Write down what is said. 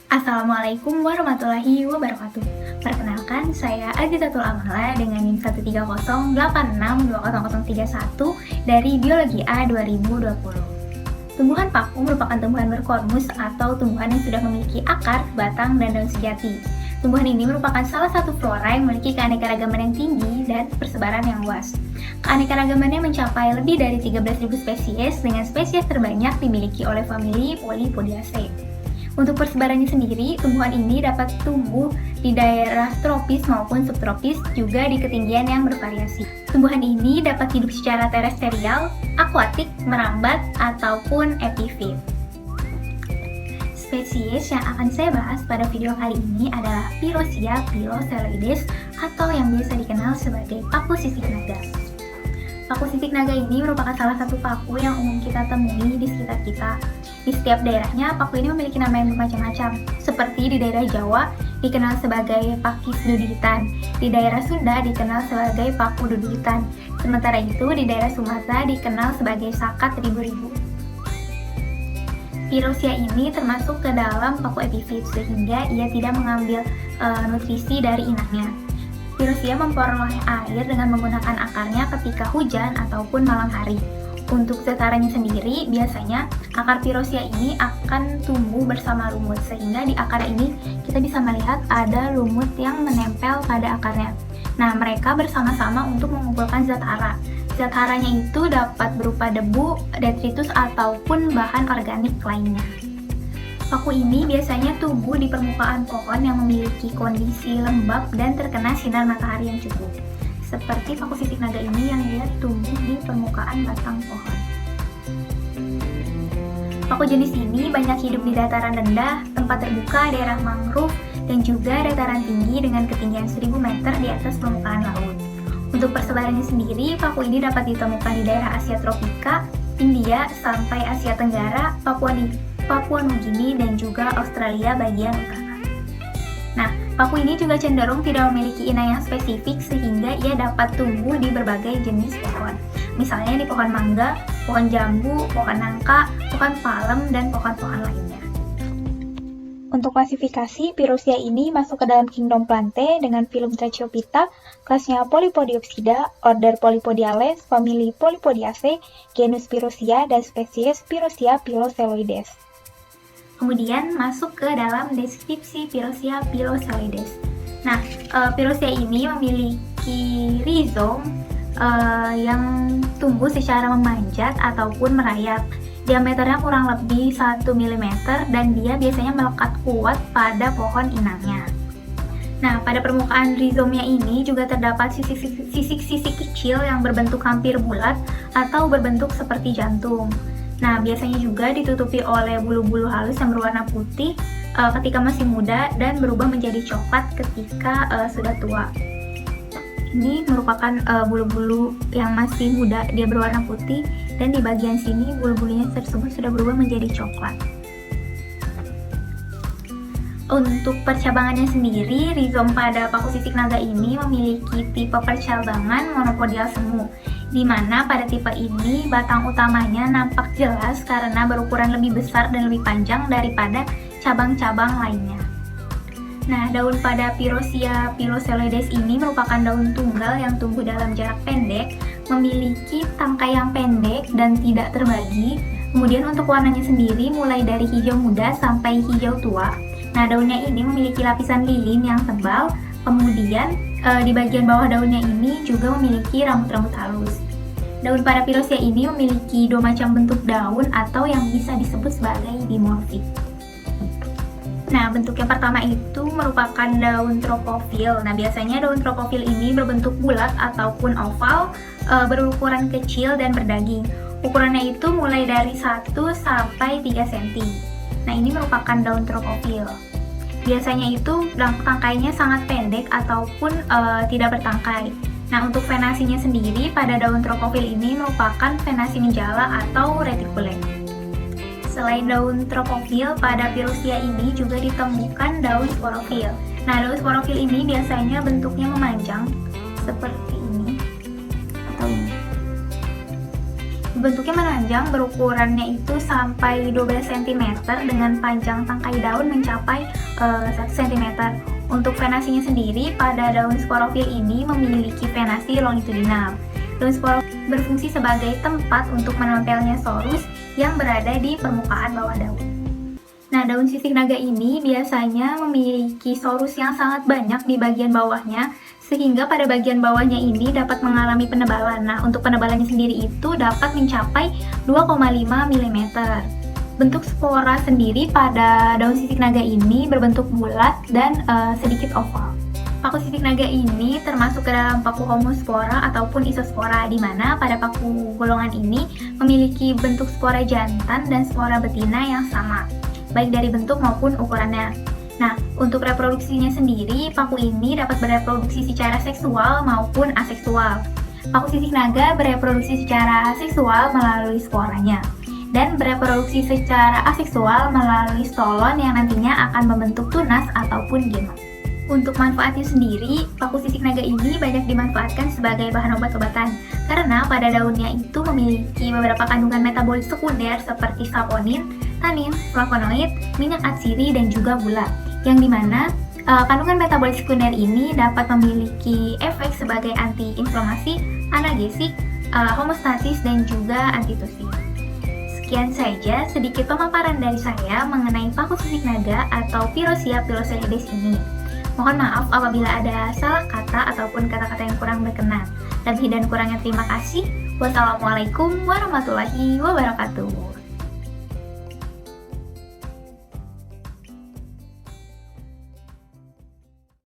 Assalamualaikum warahmatullahi wabarakatuh. Perkenalkan, saya Azizatul Amala dengan NIM 13086620031 dari Biologi A 2020. Tumbuhan paku merupakan tumbuhan berkormus atau tumbuhan yang sudah memiliki akar, batang, dan daun sejati. Tumbuhan ini merupakan salah satu flora yang memiliki keanekaragaman yang tinggi dan persebaran yang luas. Keanekaragamannya mencapai lebih dari 13.000 spesies dengan spesies terbanyak dimiliki oleh famili Polypodiaceae. Untuk persebarannya sendiri, tumbuhan ini dapat tumbuh di daerah tropis maupun subtropis, juga di ketinggian yang bervariasi. Tumbuhan ini dapat hidup secara terestrial, akuatik, merambat, ataupun epifit. Spesies yang akan saya bahas pada video kali ini adalah Pirosia piloseloides atau yang biasa dikenal sebagai paku sisik naga. Paku sisik naga ini merupakan salah satu paku yang umum kita temui di sekitar kita. Di setiap daerahnya, paku ini memiliki nama yang bermacam-macam. Seperti di daerah Jawa, dikenal sebagai pakis duduitan. Di daerah Sunda, dikenal sebagai paku duduitan. Sementara itu, di daerah Sumatera, dikenal sebagai sakat ribu-ribu. Pirosia ini termasuk ke dalam paku epifit, sehingga ia tidak mengambil nutrisi dari inangnya. Pirosia memperoleh air dengan menggunakan akarnya ketika hujan ataupun malam hari. Untuk setaranya sendiri, biasanya akar pirosia ini akan tumbuh bersama lumut, sehingga di akar ini kita bisa melihat ada lumut yang menempel pada akarnya. Nah, mereka bersama-sama untuk mengumpulkan zat hara. Zat haranya itu dapat berupa debu, detritus, ataupun bahan organik lainnya. Paku ini biasanya tumbuh di permukaan pohon yang memiliki kondisi lembab dan terkena sinar matahari yang cukup. Seperti paku sisik naga ini yang dia tumbuh di permukaan batang pohon. Paku jenis ini banyak hidup di dataran rendah, tempat terbuka, daerah mangrove, dan juga dataran tinggi dengan ketinggian 1000 meter di atas permukaan laut. Untuk persebarannya sendiri, paku ini dapat ditemukan di daerah Asia tropika, India, sampai Asia Tenggara, Papua Nugini, dan juga Australia bagian utara. Nah, paku ini juga cenderung tidak memiliki inang yang spesifik sehingga ia dapat tumbuh di berbagai jenis pohon. Misalnya di pohon mangga, pohon jambu, pohon nangka, pohon palem, dan pohon-pohon lainnya. Untuk klasifikasi, Pirosia ini masuk ke dalam kingdom Plantae dengan filum Tracheophyta, kelasnya Polypodiopsida, order Polypodiales, famili Polypodiaceae, genus Pirosia, dan spesies Pirosia piloseloides. Kemudian masuk ke dalam deskripsi Pirosia piloseloides. Nah, Pirosia ini memiliki rizom yang tumbuh secara memanjat ataupun merayap. Diameternya kurang lebih 1 mm dan dia biasanya melekat kuat pada pohon inangnya. Nah, pada permukaan rizomnya ini juga terdapat sisik-sisik kecil yang berbentuk hampir bulat atau berbentuk seperti jantung. Nah, biasanya juga ditutupi oleh bulu-bulu halus yang berwarna putih ketika masih muda dan berubah menjadi coklat ketika sudah tua. Ini merupakan bulu-bulu yang masih muda, dia berwarna putih, dan di bagian sini bulu-bulunya tersebut sudah berubah menjadi coklat. Untuk percabangannya sendiri, rizom pada paku sisik naga ini memiliki tipe percabangan monopodial semu, di mana pada tipe ini batang utamanya nampak jelas karena berukuran lebih besar dan lebih panjang daripada cabang-cabang lainnya. Nah, daun pada Pirosia piloseloides ini merupakan daun tunggal yang tumbuh dalam jarak pendek, memiliki tangkai yang pendek dan tidak terbagi. Kemudian untuk warnanya sendiri mulai dari hijau muda sampai hijau tua. Nah, daunnya ini memiliki lapisan lilin yang tebal, kemudian di bagian bawah daunnya ini juga memiliki rambut-rambut halus. Daun pada Pirosia ini memiliki dua macam bentuk daun atau yang bisa disebut sebagai dimorfik. Nah, bentuk yang pertama itu merupakan daun tropofil. Nah, biasanya daun tropofil ini berbentuk bulat ataupun oval, berukuran kecil dan berdaging. Ukurannya itu mulai dari 1 sampai 3 cm. Nah, ini merupakan daun tropofil. Biasanya itu tangkainya sangat pendek ataupun tidak bertangkai. Nah, untuk venasinya sendiri pada daun tropofil ini merupakan venasi menjala atau reticule. Selain daun tropofil, pada Pirosia ini juga ditemukan daun sporofil. Nah, daun sporofil ini biasanya bentuknya memanjang seperti ini atau ini. Bentuknya menanjang, berukurannya itu sampai 12 cm dengan panjang tangkai daun mencapai 1 cm. Untuk venasinya sendiri, pada daun sporofil ini memiliki venasi longitudinal. Daun sporofil berfungsi sebagai tempat untuk menempelnya sorus yang berada di permukaan bawah daun. Nah, daun sisik naga ini biasanya memiliki sorus yang sangat banyak di bagian bawahnya, sehingga pada bagian bawahnya ini dapat mengalami penebalan. Nah, untuk penebalannya sendiri itu dapat mencapai 2,5 mm. Bentuk spora sendiri pada daun sisik naga ini berbentuk bulat dan sedikit oval. Paku sisik naga ini termasuk ke dalam paku homospora ataupun isospora, di mana pada paku golongan ini memiliki bentuk spora jantan dan spora betina yang sama, baik dari bentuk maupun ukurannya. Nah, untuk reproduksinya sendiri, paku ini dapat bereproduksi secara seksual maupun aseksual. Paku sisik naga bereproduksi secara seksual melalui sporanya, dan bereproduksi secara aseksual melalui stolon yang nantinya akan membentuk tunas ataupun genom. Untuk manfaatnya sendiri, paku sisik naga ini banyak dimanfaatkan sebagai bahan obat-obatan karena pada daunnya itu memiliki beberapa kandungan metabolit sekunder seperti saponin, tanin, flavonoid, minyak atsiri, dan juga gula, yang dimana kandungan metabolit sekunder ini dapat memiliki efek sebagai antiinflamasi, analgesik, homeostatis, dan juga antitusi. Sekian saja sedikit pemaparan dari saya mengenai paku sisik naga atau Pirosia pilosoides ini. Mohon maaf apabila ada salah kata ataupun kata-kata yang kurang berkenan. Lebih dan kurangnya terima kasih. Wassalamualaikum warahmatullahi wabarakatuh.